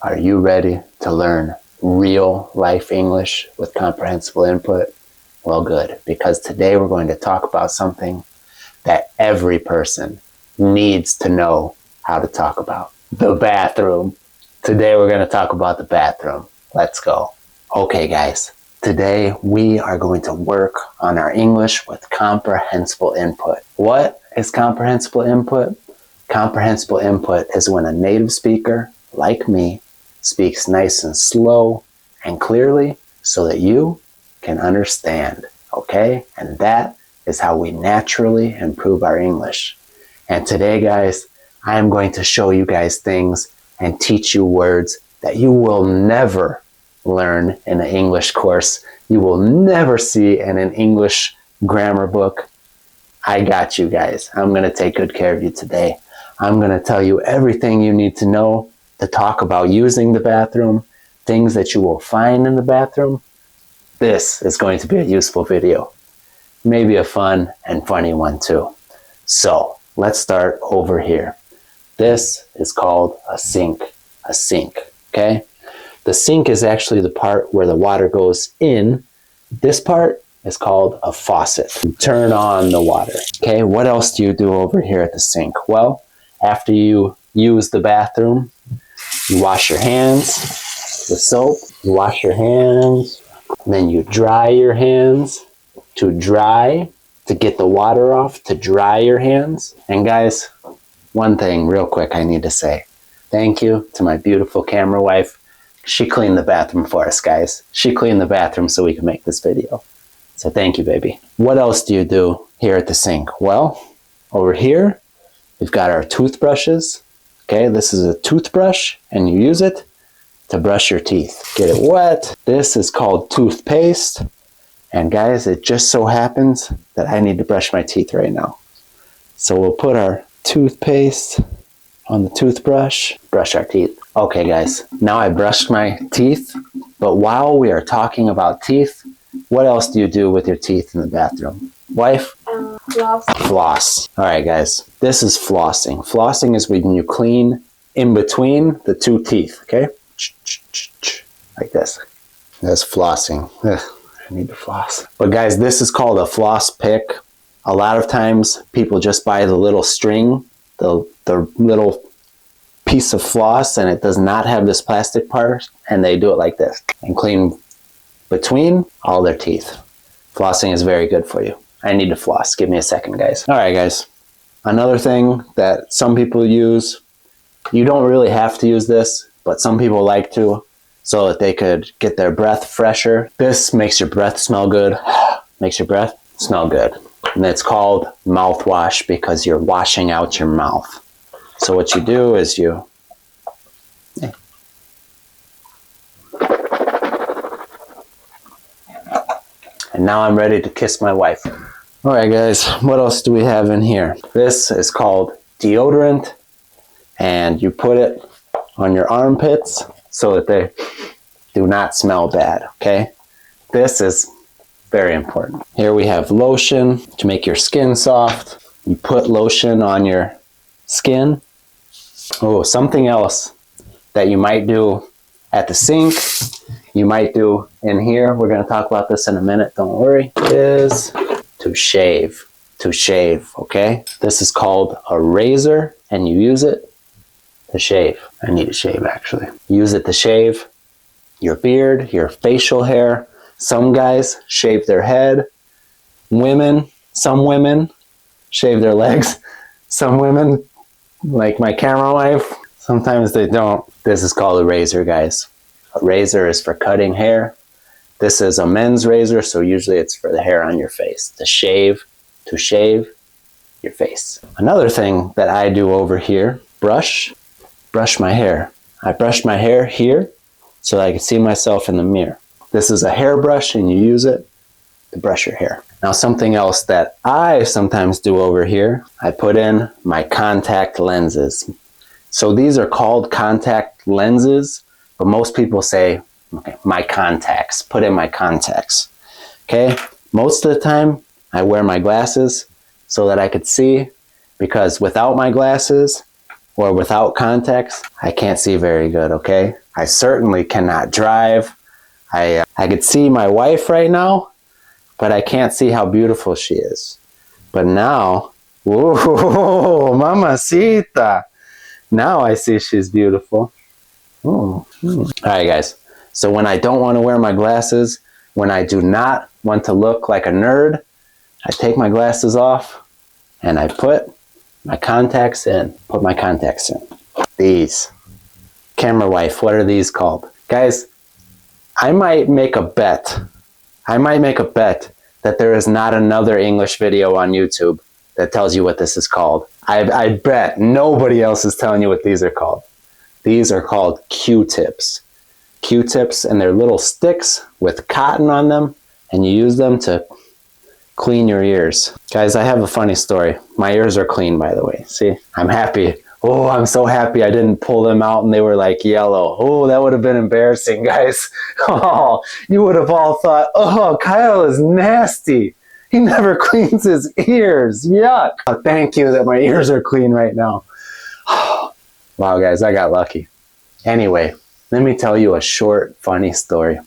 Are you ready to learn real life English with comprehensible input? Well, good, because today we're going to talk about something that every person needs to know how to talk about. The bathroom. Today we're going to talk about the bathroom. Let's go. Okay, guys. Today we are going to work on our English with comprehensible input. What is comprehensible input? Comprehensible input is when a native speaker, like me, speaks nice and slow and clearly so that you can understand, okay? And that is how we naturally improve our English. And today, guys, I am going to show you guys things and teach you words that you will never learn in an English course. You will never see in an English grammar book. I got you guys. I'm going to take good care of you today. I'm going to tell you everything you need to know to talk about using the bathroom, things that you will find in the bathroom. This is going to be a useful video. Maybe a fun and funny one too. So let's start over here. This is called a sink. A sink, okay? The sink is actually the part where the water goes in. This part is called a faucet. You turn on the water, okay? What else do you do over here at the sink? Well, after you use the bathroom, you wash your hands with soap. You wash your hands, and then you dry your hands to get the water off, to dry your hands. And guys, one thing real quick I need to say. Thank you to my beautiful camera wife. She cleaned the bathroom for us, guys. She cleaned the bathroom so we can make this video. So thank you, baby. What else do you do here at the sink? Well, over here, we've got our toothbrushes. Okay, this is a toothbrush, and you use it to brush your teeth. Get it wet. This is called toothpaste. And guys, it just so happens that I need to brush my teeth right now. So we'll put our toothpaste on the toothbrush, brush our teeth. Okay, guys, now I brushed my teeth, but while we are talking about teeth, what else do you do with your teeth in the bathroom? Wife? Floss. Floss. All right, guys, this is flossing. Flossing is when you clean in between the two teeth, okay? Like this. That's flossing. Ugh, I need to floss. But guys, this is called a floss pick. A lot of times people just buy the little string, the little piece of floss, and it does not have this plastic part, and they do it like this and clean between all their teeth. Flossing is very good for you. I need to floss. Give me a second, guys. All right, guys. Another thing that some people use, you don't really have to use this, but some people like to so that they could get their breath fresher. This makes your breath smell good. Makes your breath smell good. And it's called mouthwash because you're washing out your mouth. So what you do is you and now I'm ready to kiss my wife. All right, guys, what else do we have in here? This is called deodorant, and you put it on your armpits so that they do not smell bad, okay? This is very important. Here we have lotion to make your skin soft. You put lotion on your skin. Oh, something else that you might do at the sink, you might do in here, we're gonna talk about this in a minute, don't worry, is to shave. To shave, okay? This is called a razor, and you use it to shave. I need to shave, actually. Use it to shave your beard, your facial hair. Some guys shave their head. Some women shave their legs. Some women, like my camera wife, sometimes they don't. This is called a razor, guys. A razor is for cutting hair. This is a men's razor, so usually it's for the hair on your face. To shave your face. Another thing that I do over here, brush my hair. I brush my hair here so that I can see myself in the mirror. This is a hairbrush, and you use it to brush your hair. Now, something else that I sometimes do over here, I put in my contact lenses. So these are called contact lenses, but most people say, okay, my contacts, put in my contacts. Okay, most of the time I wear my glasses so that I could see, because without my glasses or without contacts, I can't see very good, okay? I certainly cannot drive. I could see my wife right now, but I can't see how beautiful she is. But now, whoa, mamacita. Now I see she's beautiful. All right, guys. So when I don't want to wear my glasses, when I do not want to look like a nerd, I take my glasses off and I put my contacts in. Put my contacts in. These. Camera wife, what are these called? Guys, I might make a bet. That there is not another English video on YouTube that tells you what this is called. I bet nobody else is telling you what these are called. These are called Q-tips. Q-tips, and they're little sticks with cotton on them, and you use them to clean your ears. Guys, I have a funny story. My ears are clean, by the way. See, I'm happy. Oh, I'm so happy I didn't pull them out and they were like yellow. Oh, that would have been embarrassing, guys. Oh, you would have all thought, oh, Kyle is nasty. He never cleans his ears. Yuck. Oh, thank you that my ears are clean right now. Wow, guys, I got lucky. Anyway, let me tell you a short, funny story.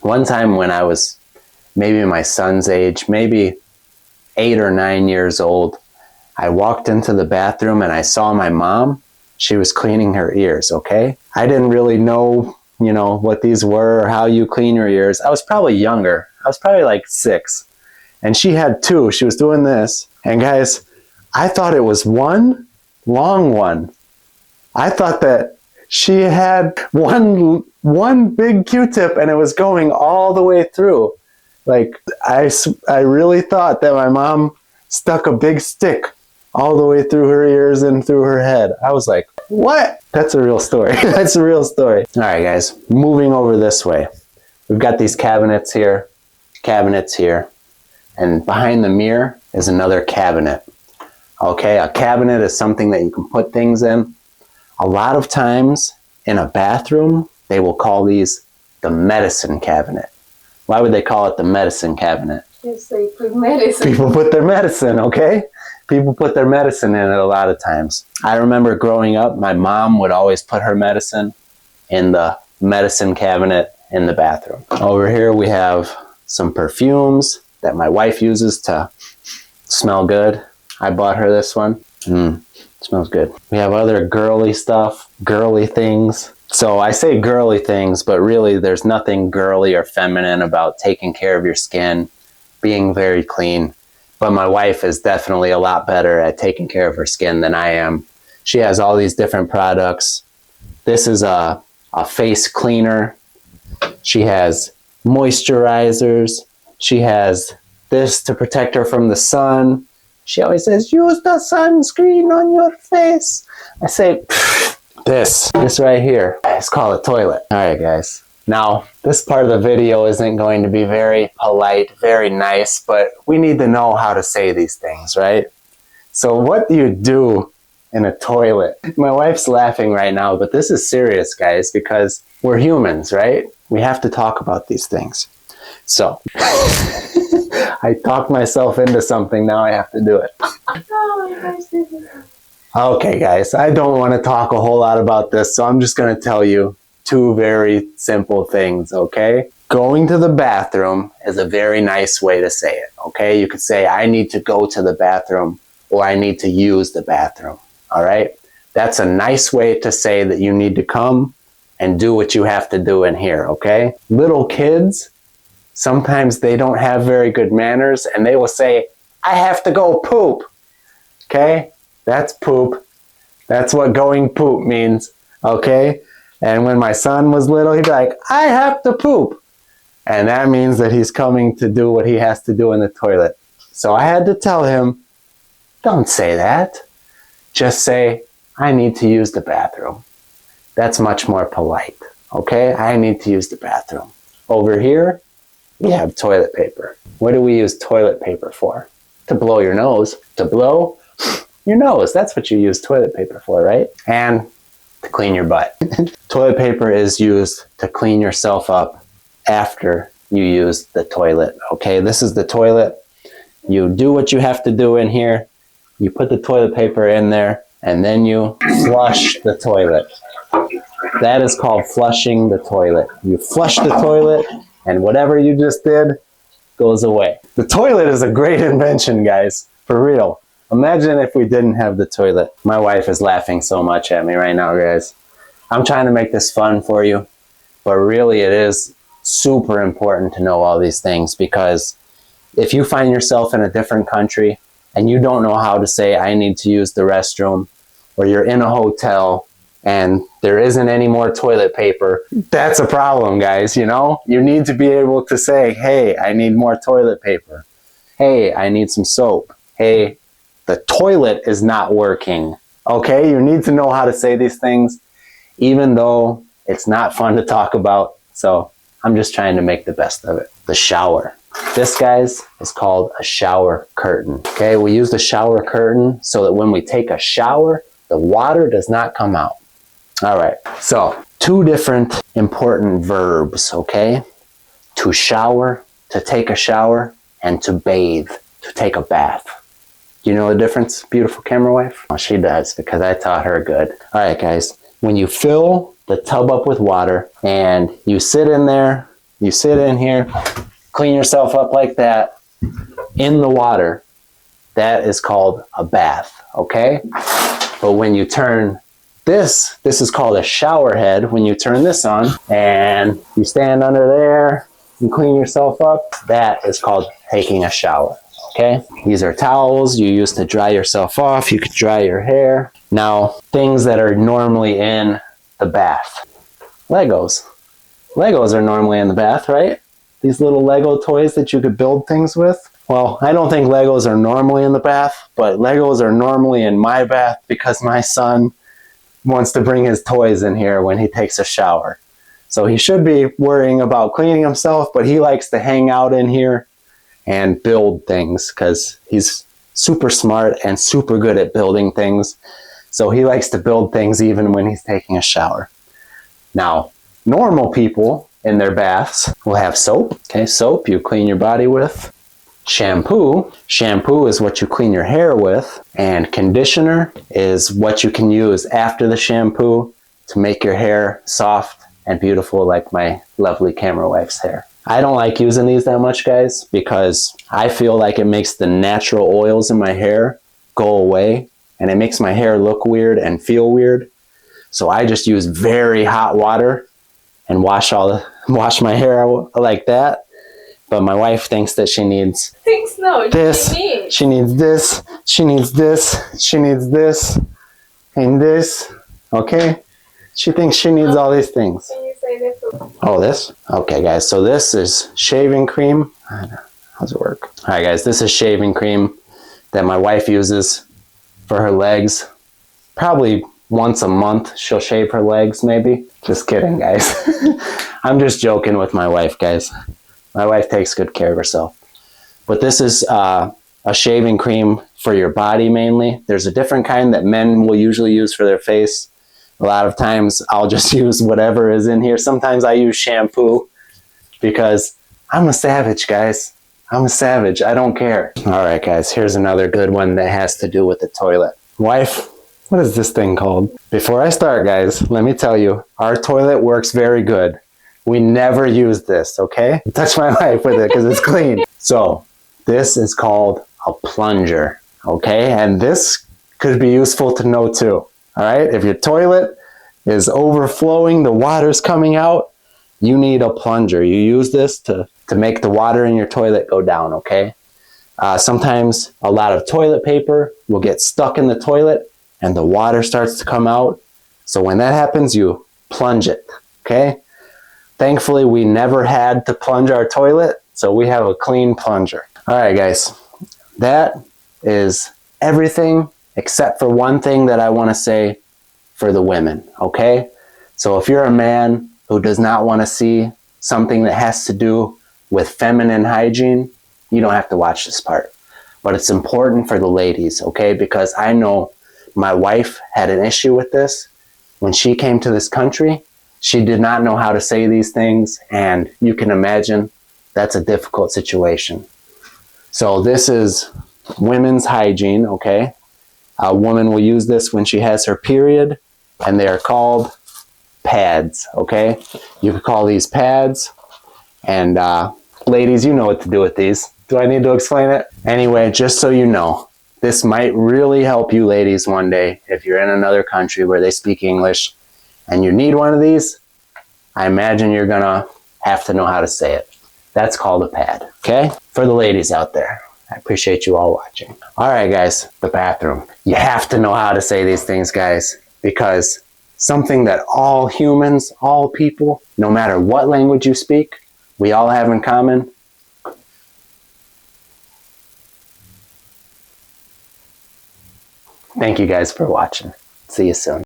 One time when I was maybe my son's age, maybe 8 or 9 years old, I walked into the bathroom and I saw my mom. She was cleaning her ears, okay? I didn't really know, what these were or how you clean your ears. I was probably younger. I was probably like 6. And she had 2. She was doing this. And guys, I thought it was one long one. I thought that she had one big Q-tip and it was going all the way through. Like, I really thought that my mom stuck a big stick all the way through her ears and through her head. I was like, what? That's a real story. That's a real story. All right, guys, moving over this way. We've got these cabinets here, and behind the mirror is another cabinet. Okay, a cabinet is something that you can put things in. A lot of times in a bathroom, they will call these the medicine cabinet. Why would they call it the medicine cabinet? Because they put medicine. People put their medicine, okay? People put their medicine in it a lot of times. I remember growing up, my mom would always put her medicine in the medicine cabinet in the bathroom. Over here we have some perfumes that my wife uses to smell good. I bought her this one. Smells good. We have other girly stuff, girly things. So I say girly things, but really there's nothing girly or feminine about taking care of your skin, being very clean. But my wife is definitely a lot better at taking care of her skin than I am. She has all these different products. This is a face cleaner. She has moisturizers. She has this to protect her from the sun. She always says, use the sunscreen on your face. I say, this right here is called a toilet. All right, guys. Now, this part of the video isn't going to be very polite, very nice, but we need to know how to say these things, right? So what do you do in a toilet? My wife's laughing right now, but this is serious, guys, because we're humans, right? We have to talk about these things. So, I talked myself into something, now I have to do it. Oh my gosh, this is... Okay, guys, I don't want to talk a whole lot about this, so I'm just going to tell you 2 very simple things, okay? Going to the bathroom is a very nice way to say it, okay? You could say, I need to go to the bathroom, or I need to use the bathroom, all right? That's a nice way to say that you need to come and do what you have to do in here, okay? Little kids, sometimes they don't have very good manners, and they will say, I have to go poop, okay? That's poop. That's what going poop means, okay? And when my son was little, he'd be like, I have to poop. And that means that he's coming to do what he has to do in the toilet. So I had to tell him, don't say that. Just say, I need to use the bathroom. That's much more polite, okay? I need to use the bathroom. Over here, we have toilet paper. What do we use toilet paper for? To blow your nose. To blow your nose. That's what you use toilet paper for, right? And to clean your butt. Toilet paper is used to clean yourself up after you use the toilet, okay? This is the toilet. You do what you have to do in here. You put the toilet paper in there, and then you flush the toilet. That is called flushing the toilet. You flush the toilet, and whatever you just did goes away. The toilet is a great invention, guys, for real. Imagine if we didn't have the toilet. My wife is laughing so much at me right now, guys. I'm trying to make this fun for you, but really it is super important to know all these things, because if you find yourself in a different country and you don't know how to say, I need to use the restroom, or you're in a hotel and there isn't any more toilet paper, that's a problem, guys, you know? You need to be able to say, hey, I need more toilet paper. Hey, I need some soap. Hey, the toilet is not working. Okay, you need to know how to say these things, even though it's not fun to talk about. So I'm just trying to make the best of it. The shower. This, guys, is called a shower curtain. Okay, we use the shower curtain so that when we take a shower, the water does not come out. All right, so 2 different important verbs, okay? To shower, to take a shower, and to bathe, to take a bath. Do you know the difference, beautiful camera wife? Well, she does, because I taught her good. All right, guys, when you fill the tub up with water and you sit in there, you sit in here, clean yourself up like that in the water, that is called a bath, okay? But when you turn this is called a shower head. When you turn this on and you stand under there and clean yourself up, that is called taking a shower, okay? These are towels you use to dry yourself off. You could dry your hair. Now, things that are normally in the bath. Legos. Legos are normally in the bath, right? These little Lego toys that you could build things with. Well, I don't think Legos are normally in the bath, but Legos are normally in my bath because my son wants to bring his toys in here when he takes a shower. So he should be worrying about cleaning himself, but he likes to hang out in here and build things because he's super smart and super good at building things. So he likes to build things even when he's taking a shower. Now, normal people in their baths will have soap. Okay, soap you clean your body with. Shampoo. Shampoo is what you clean your hair with. And conditioner is what you can use after the shampoo to make your hair soft and beautiful like my lovely camera wife's hair. I don't like using these that much, guys, because I feel like it makes the natural oils in my hair go away and it makes my hair look weird and feel weird. So I just use very hot water and wash my hair like that. But my wife thinks that she needs this, she needs this, she needs this, she needs this, and this, okay? She thinks she needs all these things. Can you say this? Oh, this? Okay, guys, so this is shaving cream. How's it work? All right, guys, this is shaving cream that my wife uses for her legs. Probably once a month she'll shave her legs, maybe. Just kidding, guys. I'm just joking with my wife, guys. My wife takes good care of herself. But this is a shaving cream for your body mainly. There's a different kind that men will usually use for their face. A lot of times I'll just use whatever is in here. Sometimes I use shampoo because I'm a savage, guys. I'm a savage. I don't care. All right, guys, here's another good one that has to do with the toilet. Wife, what is this thing called? Before I start, guys, let me tell you, our toilet works very good. We never use this, okay? Touch my wife with it because it's clean. So this is called a plunger, okay? And this could be useful to know too, all right? If your toilet is overflowing, the water's coming out, you need a plunger. You use this to make the water in your toilet go down, okay? Sometimes a lot of toilet paper will get stuck in the toilet and the water starts to come out. So when that happens, you plunge it, okay? Thankfully, we never had to plunge our toilet, so we have a clean plunger. All right, guys, that is everything except for one thing that I want to say for the women, okay? So if you're a man who does not want to see something that has to do with feminine hygiene, you don't have to watch this part. But it's important for the ladies, okay? Because I know my wife had an issue with this. When she came to this country, she did not know how to say these things, and you can imagine that's a difficult situation. So this is women's hygiene, okay? A woman will use this when she has her period, and they are called pads, okay? You could call these pads. And ladies, you know what to do with these. Do I need to explain it? Anyway, just so you know, this might really help you ladies one day if you're in another country where they speak English and you need one of these. I imagine you're gonna have to know how to say it. That's called a pad, okay? For the ladies out there, I appreciate you all watching. All right, guys, the bathroom. You have to know how to say these things, guys, because something that all humans, all people, no matter what language you speak, we all have in common. Thank you guys for watching. See you soon.